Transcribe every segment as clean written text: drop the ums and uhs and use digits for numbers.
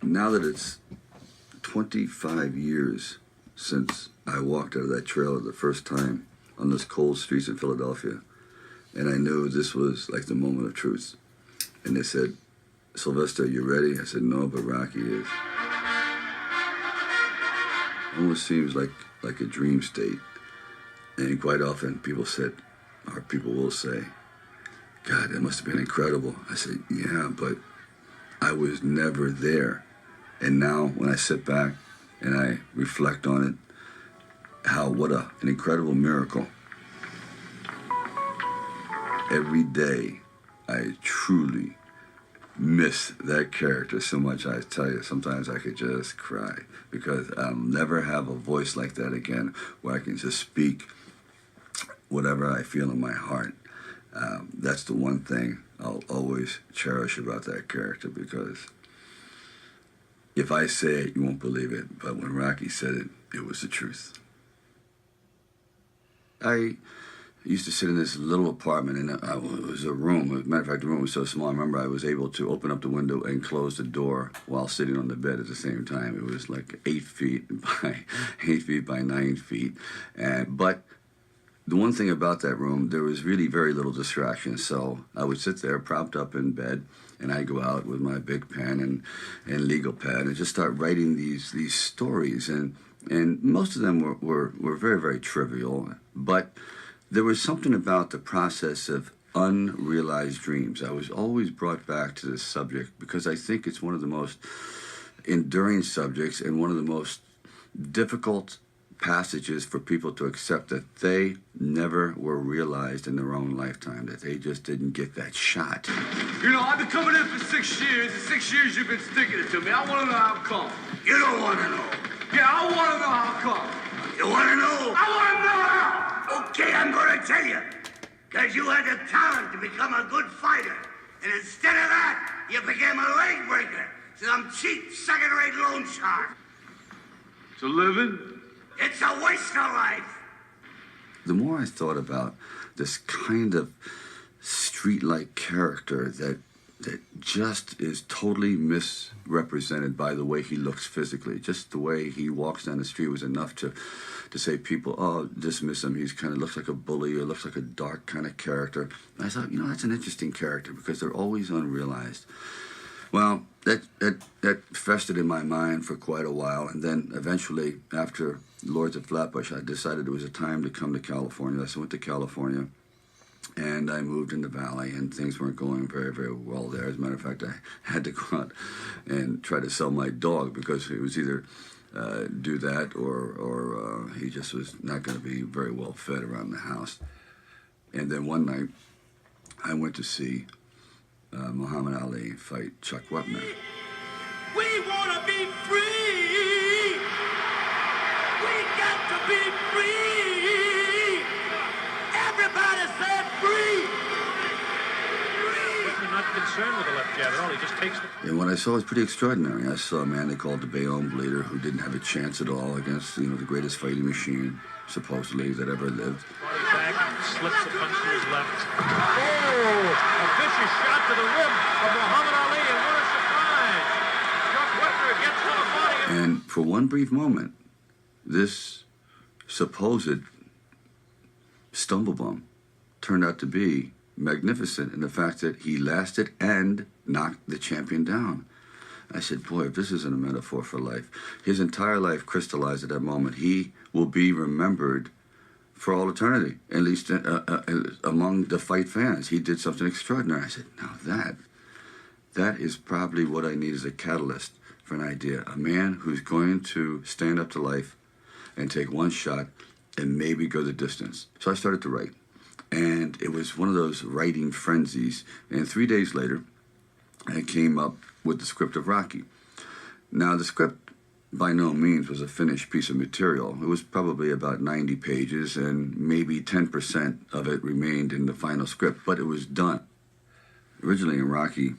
Now that it's 25 years since I walked out of that trailer the first time on those cold streets in Philadelphia, and I knew this was like the moment of truth. And they said, "Sylvester, you ready?" I said, "No, but Rocky is." Almost seems like a dream state. And quite often people will say, "God, that must have been incredible." I said, "Yeah, but I was never there." And now when I sit back and I reflect on it, what an incredible miracle. Every day I truly miss that character so much. I tell you, sometimes I could just cry because I'll never have a voice like that again where I can just speak whatever I feel in my heart. That's the one thing I'll always cherish about that character, because if I say it, you won't believe it, but when Rocky said it, it was the truth. I used to sit in this little apartment, and it was a room. As a matter of fact, the room was so small, I remember I was able to open up the window and close the door while sitting on the bed at the same time. It was like 8 feet by 9 feet. But the one thing about that room, there was really very little distraction. So I would sit there propped up in bed, and I'd go out with my big pen and legal pad and just start writing these stories. And most of them were very, very trivial. But there was something about the process of unrealized dreams. I was always brought back to this subject because I think it's one of the most enduring subjects and one of the most difficult passages for people to accept, that they never were realized in their own lifetime, that they just didn't get that shot. You know, I've been coming in for 6 years. The 6 years you've been sticking it to me. I want to know how come. You don't want to know. Yeah, I want to know how come. You want to know? I want to know how. Okay, I'm going to tell you. Because you had the talent to become a good fighter. And instead of that, you became a leg breaker. Some cheap, second-rate loan shark. It's a living? It's a waste of life. The more I thought about this kind of street-like character that just is totally misrepresented by the way he looks physically. Just the way he walks down the street was enough to say people, "Oh, dismiss him. He's kind of looks like a bully, or looks like a dark kind of character." And I thought, that's an interesting character because they're always unrealized. Well, that festered in my mind for quite a while, and then eventually, after Lords of Flatbush, I decided it was a time to come to California. So I went to California, and I moved in the Valley, and things weren't going very, very well there. As a matter of fact, I had to go out and try to sell my dog because it was either do that or he just was not going to be very well fed around the house. And then one night, I went to see Muhammad Ali fight Chuck Wepner. We want to be free. We got to be free. Everybody said free. He's not concerned with the left jab at all. He just takes the... And what I saw was pretty extraordinary. I saw a man they called the Bayonne Bleeder who didn't have a chance at all against, the greatest fighting machine, supposedly, that ever lived. Body back, slips a punch to his left. Oh! A vicious shot to the rib of Muhammad Ali, and what a surprise! Chuck Wepner gets to the body. And for one brief moment, this supposed stumblebum turned out to be magnificent in the fact that he lasted and knocked the champion down. I said, boy, if this isn't a metaphor for life. His entire life crystallized at that moment. He will be remembered for all eternity, at least among the fight fans. He did something extraordinary. I said, now that is probably what I need as a catalyst for an idea. A man who's going to stand up to life and take one shot and maybe go the distance. So I started to write. And it was one of those writing frenzies. And 3 days later, I came up with the script of Rocky. Now, the script by no means was a finished piece of material. It was probably about 90 pages, and maybe 10% of it remained in the final script, but it was done. Originally in Rocky,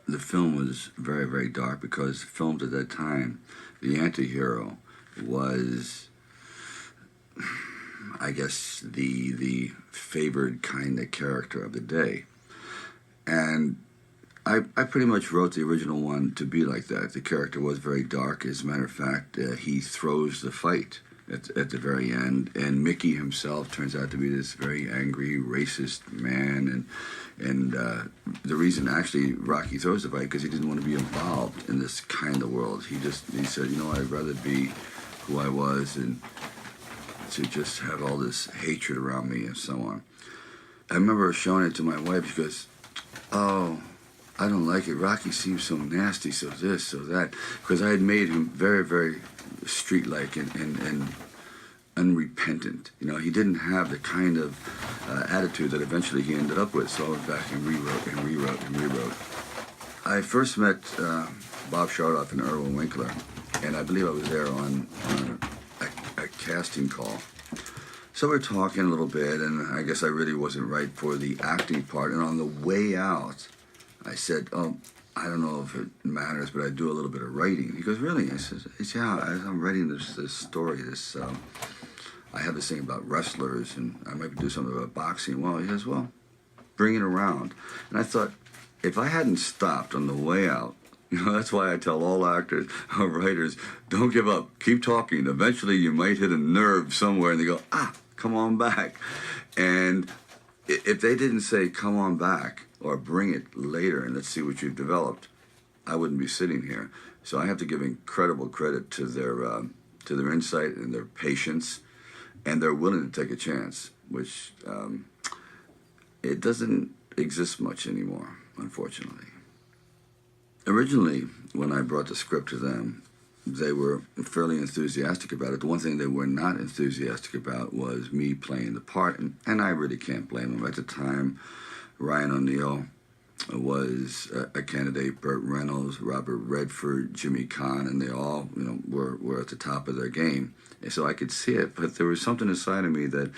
the film was very, very dark because filmed at that time, the anti-hero was, I guess, the favored kind of character of the day. And I pretty much wrote the original one to be like that. The character was very dark. As a matter of fact, he throws the fight at the very end, and Mickey himself turns out to be this very angry, racist man, and the reason actually Rocky throws the fight because he didn't want to be involved in this kind of world. He said, you know, I'd rather be who I was and to just have all this hatred around me and so on. I remember showing it to my wife. She goes, "Oh, I don't like it. Rocky seems so nasty, so this, so that." Because I had made him very, very street-like and unrepentant. You know, he didn't have the kind of attitude that eventually he ended up with. So I went back and rewrote. I first met Bob Shardoff and Irwin Winkler, and I believe I was there on a casting call. So we're talking a little bit, and I guess I really wasn't right for the acting part. And on the way out, I said, "Oh, I don't know if it matters, but I do a little bit of writing." He goes, "Really?" I said, "Yeah, I'm writing this story. I have this thing about wrestlers, and I might do something about boxing." Well, he says, "Well, bring it around." And I thought, if I hadn't stopped on the way out, you know, that's why I tell all actors or writers, don't give up. Keep talking. Eventually, you might hit a nerve somewhere, and they go, come on back. And if they didn't say, come on back, or bring it later and let's see what you've developed, I wouldn't be sitting here. So I have to give incredible credit to their insight and their patience, and they're willing to take a chance, which it doesn't exist much anymore, unfortunately. Originally, when I brought the script to them, they were fairly enthusiastic about it. The one thing they were not enthusiastic about was me playing the part, and I really can't blame them. At the time, Ryan O'Neal was a candidate, Burt Reynolds, Robert Redford, Jimmy Caan, and they all, you know, were at the top of their game. And so I could see it, but there was something inside of me that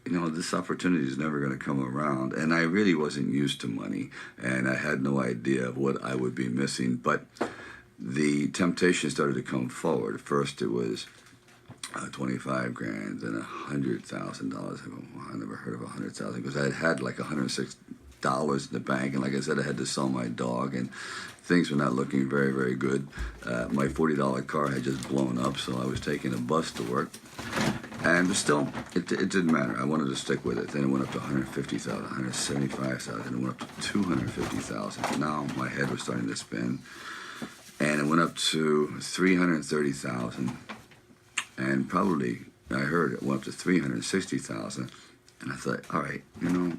you know, this opportunity is never going to come around. And I really wasn't used to money, and I had no idea of what I would be missing. But the temptation started to come forward. First, it was $25 grand, then $100,000. I go, well, I never heard of $100,000 because I had like $106 in the bank, and like I said, I had to sell my dog, and things were not looking very, very good. My $40 car had just blown up, so I was taking a bus to work. And still, it didn't matter. I wanted to stick with it. Then it went up to $150,000, $175,000. It went up to $250,000. Now my head was starting to spin. And it went up to $330,000. And probably, I heard it went up to $360,000. And I thought, all right, you know,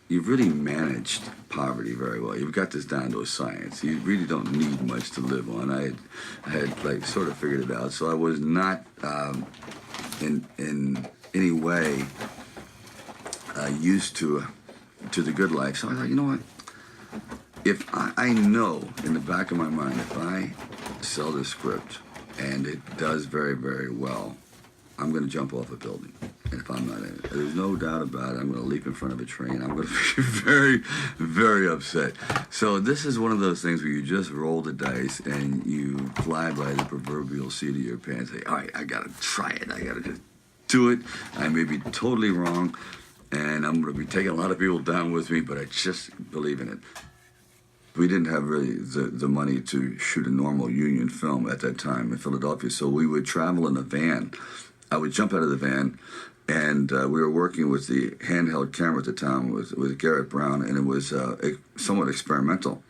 you've really managed poverty very well. You've got this down to a science. You really don't need much to live on. I had like sort of figured it out. So I was not in any way used to the good life. So I thought, you know what? If I know in the back of my mind, if I sell this script and it does very, very well, I'm going to jump off a building. And if I'm not in it, there's no doubt about it, I'm going to leap in front of a train. I'm going to be very, very upset. So this is one of those things where you just roll the dice and you fly by the proverbial seat of your pants. Say, all right, I got to try it. I got to just do it. I may be totally wrong, and I'm going to be taking a lot of people down with me, but I just believe in it. We didn't have really the money to shoot a normal union film at that time in Philadelphia, so we would travel in a van. I would jump out of the van, and we were working with the handheld camera at the time with Garrett Brown, and it was somewhat experimental.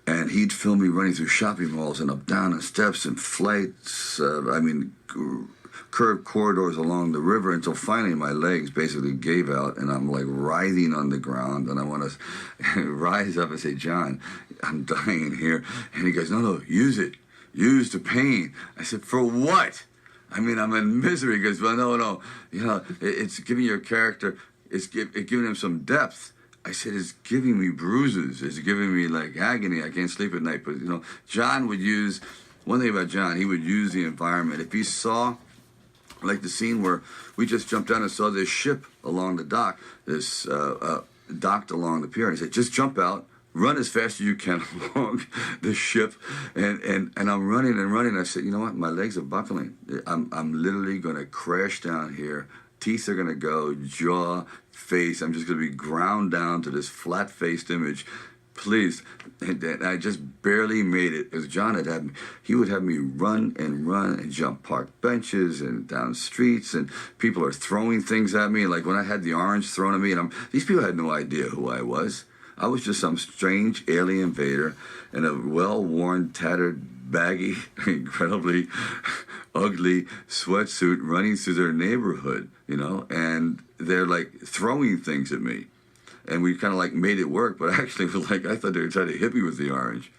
And he'd film me running through shopping malls and up down and steps and flights, curved corridors along the river until finally my legs basically gave out and I'm like writhing on the ground, and I want to rise up and say, John, I'm dying here. And he goes, no, use it. Use the pain. I said, for what? I mean, I'm in misery. He goes, well, no, you know, it's giving your character, it's giving him some depth. I said, it's giving me bruises. It's giving me like agony. I can't sleep at night. But, you know, John would use, one thing about John, he would use the environment. If he saw, like the scene where we just jumped down and saw this ship along the dock, this docked along the pier, and he said, just jump out, run as fast as you can along the ship, and I'm running and running. I said, you know what? My legs are buckling. I'm literally going to crash down here. Teeth are going to go, jaw, face. I'm just going to be ground down to this flat-faced image. please. And I just barely made it. Because John had me, he would have me run and jump park benches and down streets, and people are throwing things at me. Like when I had the orange thrown at me, and these people had no idea who I was. I was just some strange alien invader in a well-worn, tattered, baggy, incredibly ugly sweatsuit running through their neighborhood, you know, and they're like throwing things at me. And we kind of like made it work, but actually it was like I thought they were trying to hit me with the orange.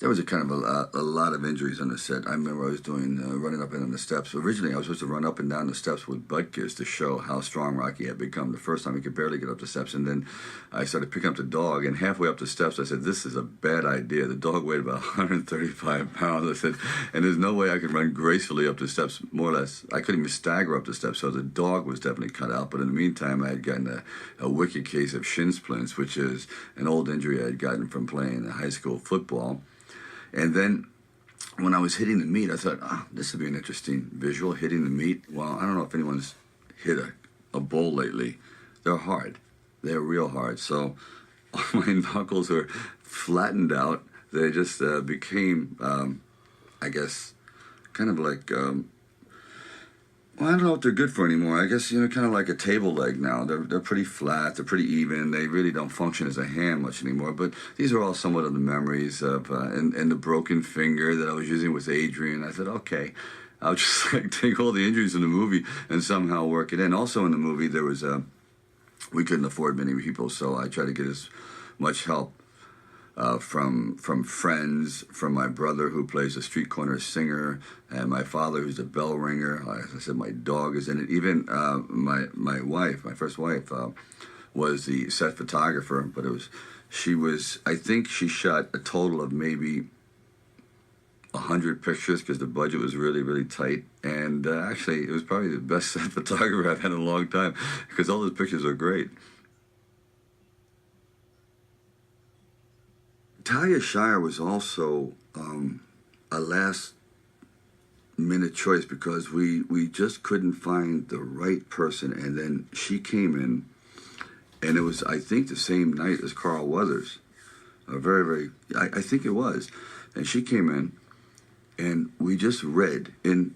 There was a kind of a lot of injuries on the set. I remember I was doing running up and down the steps. Originally, I was supposed to run up and down the steps with butt kiss to show how strong Rocky had become. The first time he could barely get up the steps, and then I started picking up the dog. And halfway up the steps, I said, "This is a bad idea." The dog weighed about 135 pounds. I said, and there's no way I could run gracefully up the steps. More or less, I couldn't even stagger up the steps. So the dog was definitely cut out. But in the meantime, I had gotten a wicked case of shin splints, which is an old injury I had gotten from playing high school football. And then when I was hitting the meat, I thought, this would be an interesting visual, hitting the meat. Well, I don't know if anyone's hit a bull lately. They're hard. They're real hard. So all my knuckles are flattened out. They just became, I guess, kind of like, well, I don't know what they're good for anymore. I guess, kind of like a table leg now. They're pretty flat. They're pretty even. They really don't function as a hand much anymore. But these are all somewhat of the memories of, and the broken finger that I was using with Adrian. I said, okay, I'll just like take all the injuries in the movie and somehow work it in. Also in the movie, there was, we couldn't afford many people, so I tried to get as much help from friends, from my brother who plays a street corner singer, and my father who's a bell ringer. As I said, my dog is in it. Even my wife, my first wife, was the set photographer. But I think she shot a total of maybe 100 pictures because the budget was really, really tight. And actually, it was probably the best set photographer I've had in a long time because all those pictures are great. Talia Shire was also a last-minute choice because we just couldn't find the right person, and then she came in, and it was, I think, the same night as Carl Weathers. I think it was. And she came in, and we just read, and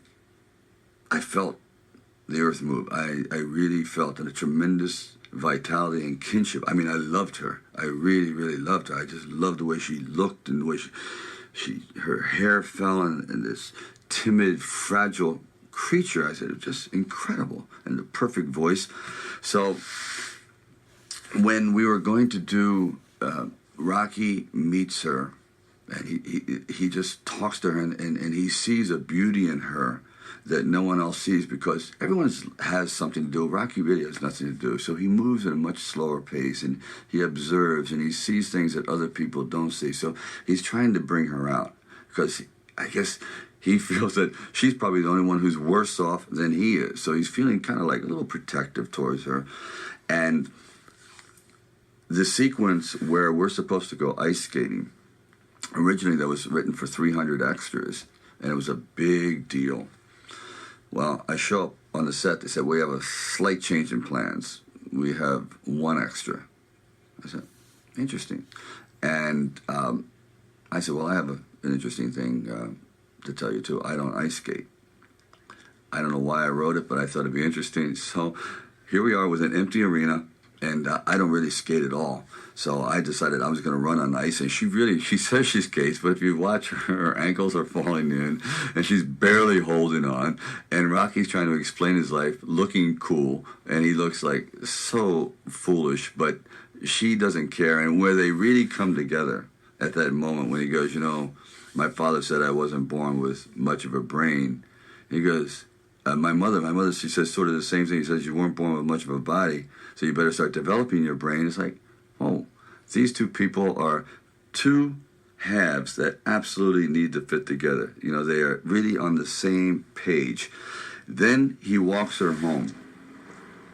I felt the earth move. I really felt a tremendous vitality and kinship. I mean, I loved her. I really, really loved her. I just loved the way she looked and the way her hair fell and this timid, fragile creature. I said, it was just incredible, and the perfect voice. So when we were going to do Rocky meets her, and he just talks to her, and he sees a beauty in her that no one else sees because everyone has something to do. Rocky really has nothing to do. So he moves at a much slower pace, and he observes, and he sees things that other people don't see. So he's trying to bring her out because I guess he feels that she's probably the only one who's worse off than he is. So he's feeling kind of like a little protective towards her. And the sequence where we're supposed to go ice skating, originally that was written for 300 extras, and it was a big deal. Well, I show up on the set. They said, we have a slight change in plans. We have one extra. I said, interesting. And I said, well, I have an interesting thing to tell you, too. I don't ice skate. I don't know why I wrote it, but I thought it'd be interesting. So here we are with an empty arena, and I don't really skate at all. So I decided I was going to run on ice, and she says she skates, but if you watch her ankles are falling in, and she's barely holding on, and Rocky's trying to explain his life, looking cool, and he looks like so foolish, but she doesn't care. And where they really come together at that moment when he goes, my father said I wasn't born with much of a brain. He goes, my mother, she says sort of the same thing. He says, you weren't born with much of a body, so you better start developing your brain. It's like, oh, these two people are two halves that absolutely need to fit together. They are really on the same page. Then he walks her home.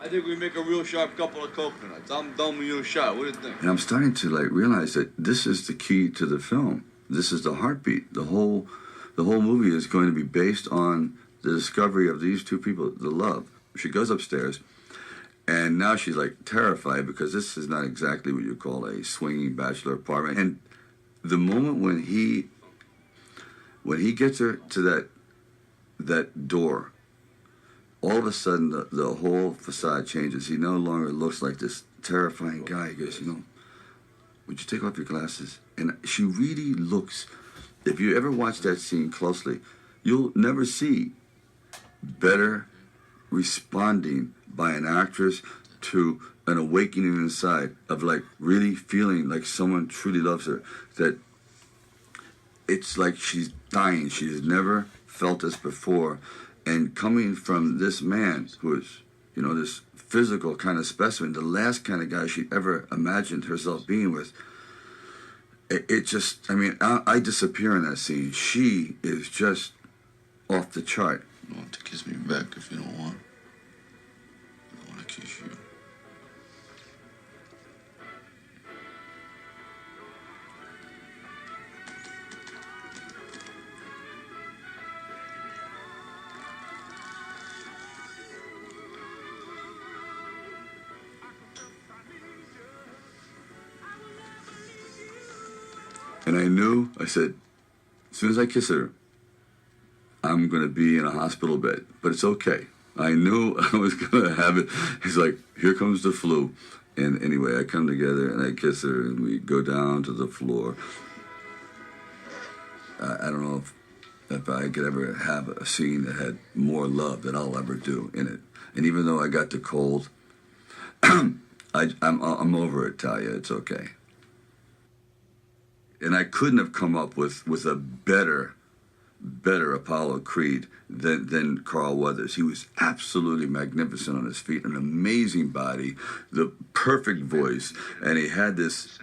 I think we make a real sharp couple of coconuts. I'm done with your shot. What do you think? And I'm starting to realize that this is the key to the film. This is the heartbeat. The whole movie is going to be based on the discovery of these two people, the love. She goes upstairs, And now she's like terrified because this is not exactly what you call a swinging bachelor apartment. And the moment when he gets her to that door, all of a sudden the whole facade changes. He no longer looks like this terrifying guy. He goes, would you take off your glasses? And she really looks, if you ever watch that scene closely, you'll never see better responding by an actress to an awakening inside of like really feeling like someone truly loves her. That it's like she's dying. She's never felt this before. And coming from this man who is, this physical kind of specimen, the last kind of guy she ever imagined herself being with, it just, I disappear in that scene. She is just off the chart. You want to kiss me back if you don't want. I want to kiss you. And I said, as soon as I kiss her, I'm going to be in a hospital bed, but it's okay. I knew I was going to have it. He's like, here comes the flu. And anyway, I come together and I kiss her and we go down to the floor. I don't know if I could ever have a scene that had more love than I'll ever do in it. And even though I got the cold, I'm over it, Talia. It's okay. And I couldn't have come up with a better Apollo Creed than Carl Weathers. He was absolutely magnificent on his feet, an amazing body, the perfect voice, and he had this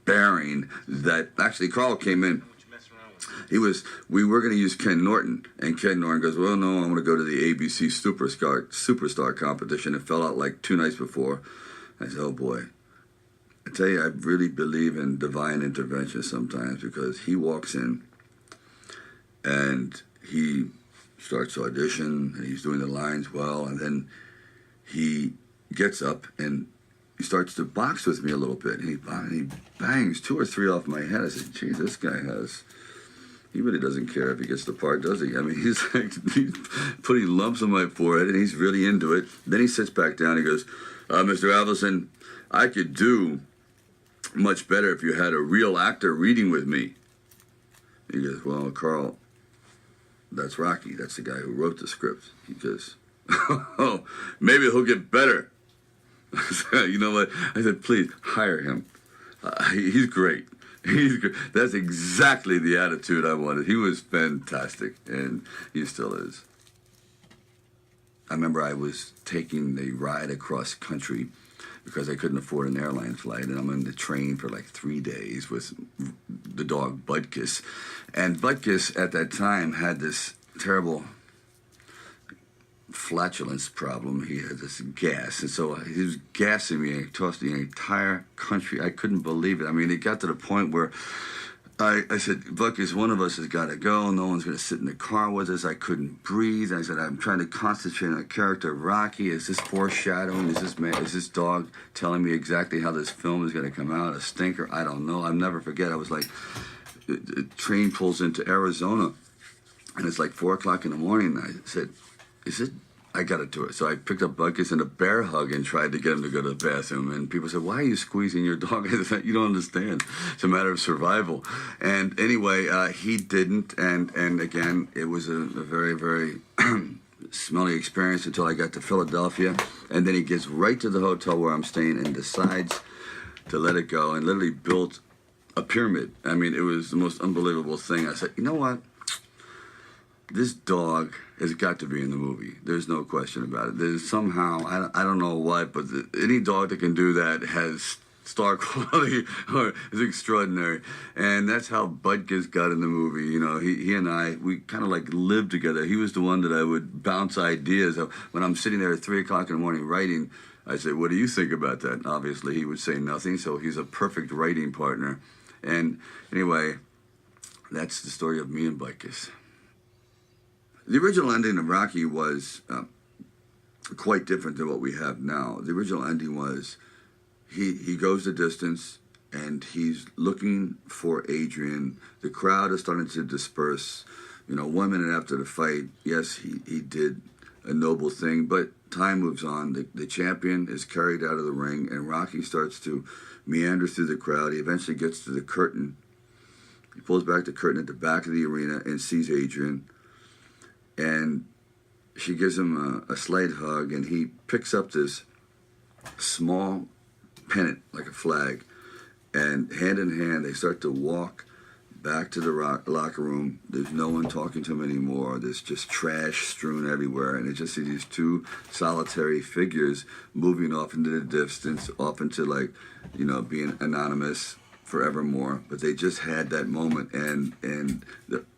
bearing that actually Carl came in. We were going to use Ken Norton, and Ken Norton goes, well, no, I want to go to the ABC Superstar competition. It fell out like 2 nights before. I said, oh boy. I tell you, I really believe in divine intervention sometimes, because he walks in and he starts to audition and he's doing the lines well, and then he gets up and he starts to box with me a little bit, and he bangs 2 or 3 off my head. I said, geez, this guy he really doesn't care if he gets the part, does he? He's putting lumps on my forehead and he's really into it. Then he sits back down and he goes, Mr. Avildsen, I could do much better if you had a real actor reading with me. He goes, well, Carl, that's Rocky. That's the guy who wrote the script. He goes, oh, maybe he'll get better. You know what? I said, please, hire him. He's great. He's great. That's exactly the attitude I wanted. He was fantastic, and he still is. I remember I was taking the ride across country because I couldn't afford an airline flight, and I'm in the train for like 3 days with the dog Butkus. And Butkus at that time had this terrible flatulence problem. He had this gas, and so he was gassing me across the entire country. I couldn't believe it. It got to the point where I said, Butkus, one of us has got to go. No one's going to sit in the car with us. I couldn't breathe. I said, I'm trying to concentrate on the character Rocky. Is this foreshadowing? Is this dog telling me exactly how this film is going to come out? A stinker? I don't know. I'll never forget. I was like, the train pulls into Arizona, and it's like 4 o'clock in the morning. And I said, I got to do it. So I picked up Butkus and a bear hug and tried to get him to go to the bathroom. And people said, why are you squeezing your dog? I said, you don't understand. It's a matter of survival. And anyway, he didn't. And again, it was a very, very smelly experience until I got to Philadelphia. And then he gets right to the hotel where I'm staying and decides to let it go and literally built a pyramid. It was the most unbelievable thing. I said, you know what? This dog has got to be in the movie. There's no question about it. There's somehow, I don't know what, but any dog that can do that has star quality or is extraordinary. And that's how Butkus got in the movie. He and I, we kind of like lived together. He was the one that I would bounce ideas of. When I'm sitting there at 3 o'clock in the morning writing, I say, what do you think about that? And obviously he would say nothing, so he's a perfect writing partner. And anyway, that's the story of me and Butkus. The original ending of Rocky was quite different than what we have now. The original ending was he goes the distance and he's looking for Adrian. The crowd is starting to disperse. 1 minute after the fight, yes, he did a noble thing, but time moves on. The champion is carried out of the ring, and Rocky starts to meander through the crowd. He eventually gets to the curtain. He pulls back the curtain at the back of the arena and sees Adrian, and she gives him a slight hug, and he picks up this small pennant, like a flag, and hand in hand, they start to walk back to the locker room. There's no one talking to him anymore. There's just trash strewn everywhere, and you just see these two solitary figures moving off into the distance, off into being anonymous forevermore. But they just had that moment, and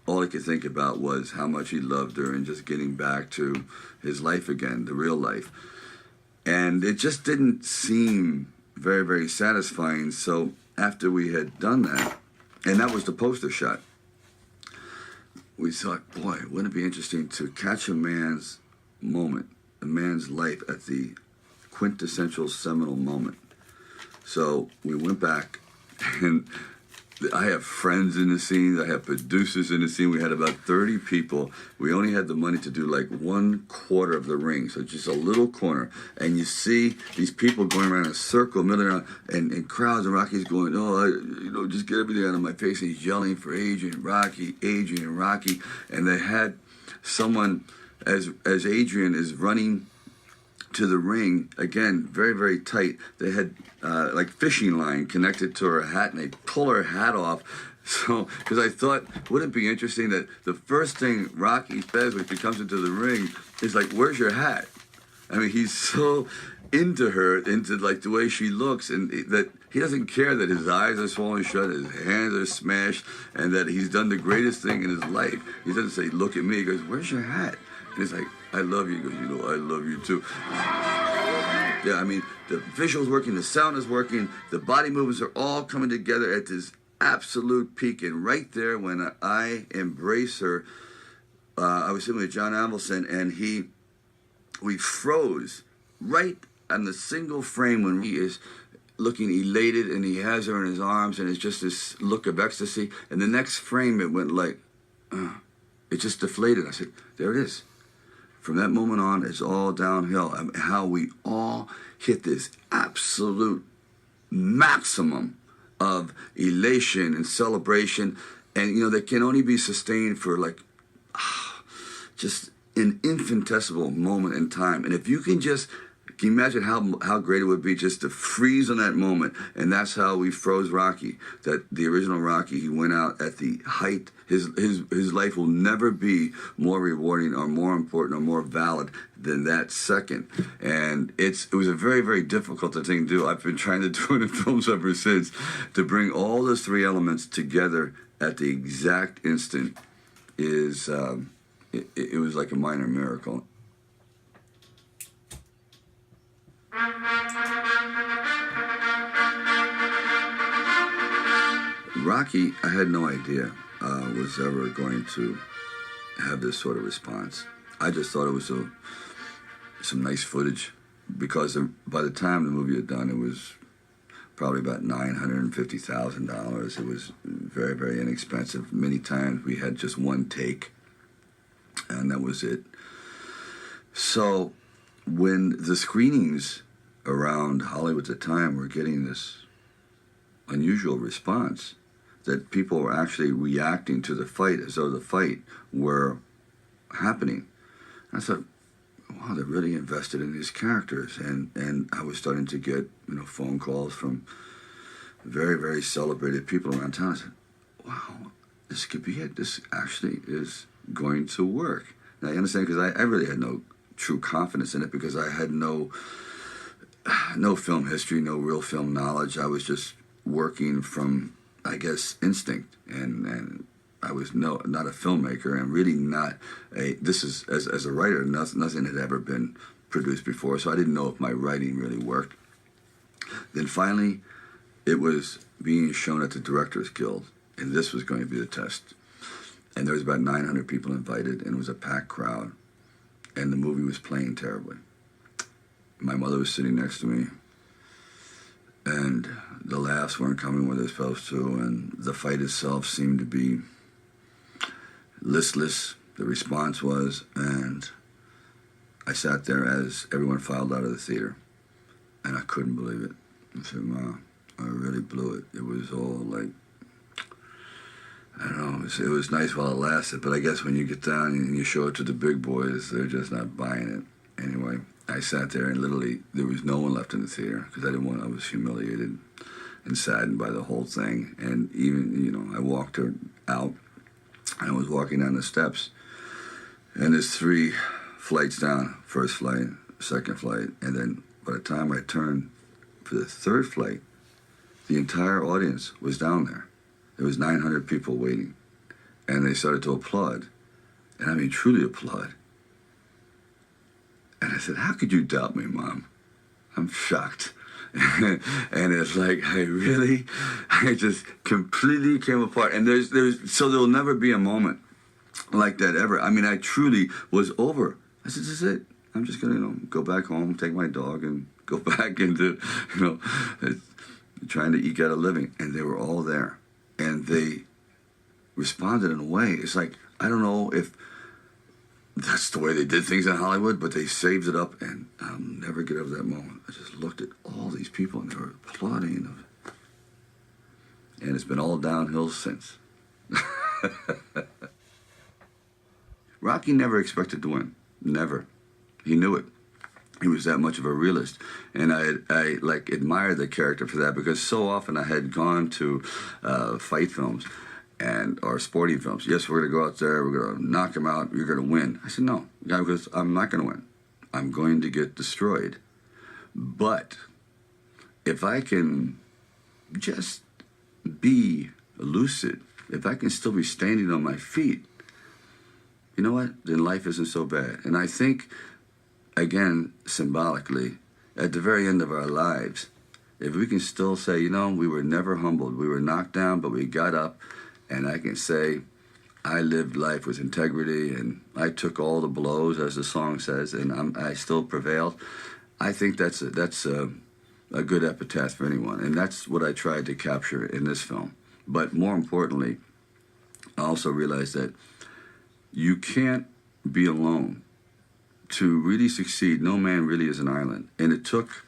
all he could think about was how much he loved her and just getting back to his life again, the real life. And it just didn't seem very, very satisfying. So after we had done that, and that was the poster shot, we thought, boy, wouldn't it be interesting to catch a man's moment, a man's life at the quintessential seminal moment. So we went back, and I have friends in the scene. I have producers in the scene. We had about 30 people. We only had the money to do like 1/4 of the ring, so just a little corner. And you see these people going around in a circle, milling around, and crowds, and Rocky's going, just get everything out of my face. And he's yelling for Adrian, Rocky, Adrian, Rocky. And they had someone, as Adrian is running to the ring, again, very, very tight. They had like fishing line connected to her hat, and they pull her hat off. So, because I thought, wouldn't it be interesting that the first thing Rocky says when he comes into the ring is like, "Where's your hat?" I mean, he's so into her, into like the way she looks, and that he doesn't care that his eyes are swollen shut, his hands are smashed, and that he's done the greatest thing in his life. He doesn't say, "Look at me." He goes, "Where's your hat?" And he's like, "I love you." He goes, "I love you too." Yeah, I mean, the visuals working, the sound is working, the body movements are all coming together at this absolute peak. And right there, when I embrace her, I was sitting with John Avildsen, and we froze right on the single frame when he is looking elated and he has her in his arms, and it's just this look of ecstasy. And the next frame, it went like, it just deflated. I said, there it is. From that moment on, it's all downhill. I mean, how we all hit this absolute maximum of elation and celebration. And, that can only be sustained for just an infinitesimal moment in time. And if you can you imagine how great it would be just to freeze on that moment? And that's how we froze Rocky. That the original Rocky, he went out at the height. His life will never be more rewarding or more important or more valid than that second. And it was a very, very difficult thing to do. I've been trying to do it in films ever since, to bring all those three elements together at the exact instant is it was like a minor miracle. Rocky, I had no idea was ever going to have this sort of response. I just thought it was some nice footage, because by the time the movie had done, it was probably about $950,000. It was very, very inexpensive. Many times we had just one take, and that was it. So when the screenings around Hollywood at the time were getting this unusual response, that people were actually reacting to the fight as though the fight were happening, I thought, wow, they're really invested in these characters. And I was starting to get phone calls from very, very celebrated people around town. I said, wow, this could be it. This actually is going to work. Now, you understand, because I really had no true confidence in it, because I had no film history, no real film knowledge. I was just working from, I guess, instinct, and I was not a filmmaker, and really not as a writer, nothing had ever been produced before, so I didn't know if my writing really worked. Then finally, it was being shown at the Directors Guild, and this was going to be the test. And there was about 900 people invited, and it was a packed crowd, and the movie was playing terribly. my mother was sitting next to me, and the laughs weren't coming where they're supposed to, and the fight itself seemed to be listless, the response was, and I sat there as everyone filed out of the theater, and I couldn't believe it. I said, Ma, I really blew it. It was all like, I don't know, it was nice while it lasted, but I guess when you get down and you show it to the big boys, they're just not buying it. Anyway, I sat there and literally there was no one left in the theater because I was humiliated and saddened by the whole thing. And even, I walked her out and I was walking down the steps and there's 3 flights down, first flight, second flight, and then by the time I turned for the 3rd flight, the entire audience was down there. There was 900 people waiting, and they started to applaud, and I mean truly applaud. And I said, how could you doubt me, Mom? I'm shocked. And it's like, I just completely came apart. And so there'll never be a moment like that ever. I mean, I truly was over. I said, this is it. I'm just going to, go back home, take my dog, and go back into, trying to eke out a living. And they were all there. And they responded in a way. It's like, I don't know if that's the way they did things in Hollywood, but they saved it up, and I'll never get over that moment. I just looked at all these people, and they were applauding. And it's been all downhill since. Rocky never expected to win. Never. He knew it. He was that much of a realist. And I admired the character for that, because so often I had gone to fight films or sporting films. Yes, we're going to go out there, we're going to knock him out, you're going to win. I said, no, because I'm not going to win. I'm going to get destroyed. But if I can just be lucid, if I can still be standing on my feet, you know what? Then life isn't so bad. And I think, again, symbolically, at the very end of our lives, if we can still say, we were never humbled, we were knocked down, but we got up, and I can say, I lived life with integrity, and I took all the blows, as the song says, and I still prevailed. I think that's a good epitaph for anyone, and that's what I tried to capture in this film. But more importantly, I also realized that you can't be alone. To really succeed, no man really is an island. And it took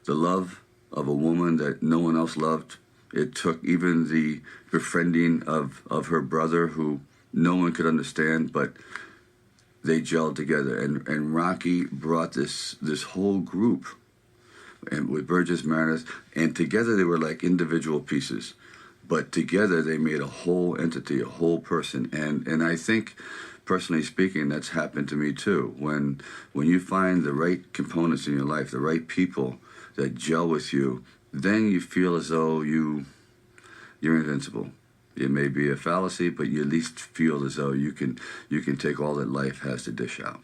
the love of a woman that no one else loved. It took even the befriending of her brother, who no one could understand, but they gelled together. And Rocky brought this whole group, and with Burgess Meredith, and together they were like individual pieces. But together they made a whole entity, a whole person. And I think, personally speaking, that's happened to me too. When you find the right components in your life, the right people that gel with you, then you feel as though you're invincible. It may be a fallacy, but you at least feel as though you can take all that life has to dish out.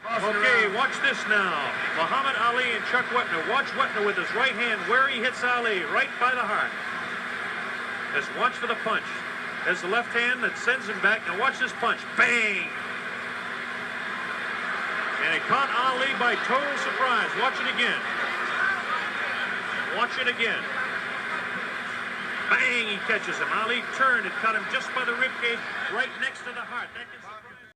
Okay, watch this now. Muhammad Ali and Chuck Wepner. Watch Wepner with his right hand where he hits Ali, right by the heart. Just watch for the punch. There's the left hand that sends him back. Now watch this punch. Bang! And it caught Ali by total surprise. Watch it again. Watch it again. Bang! He catches him. Ali turned and cut him just by the rib cage, right next to the heart. That gets the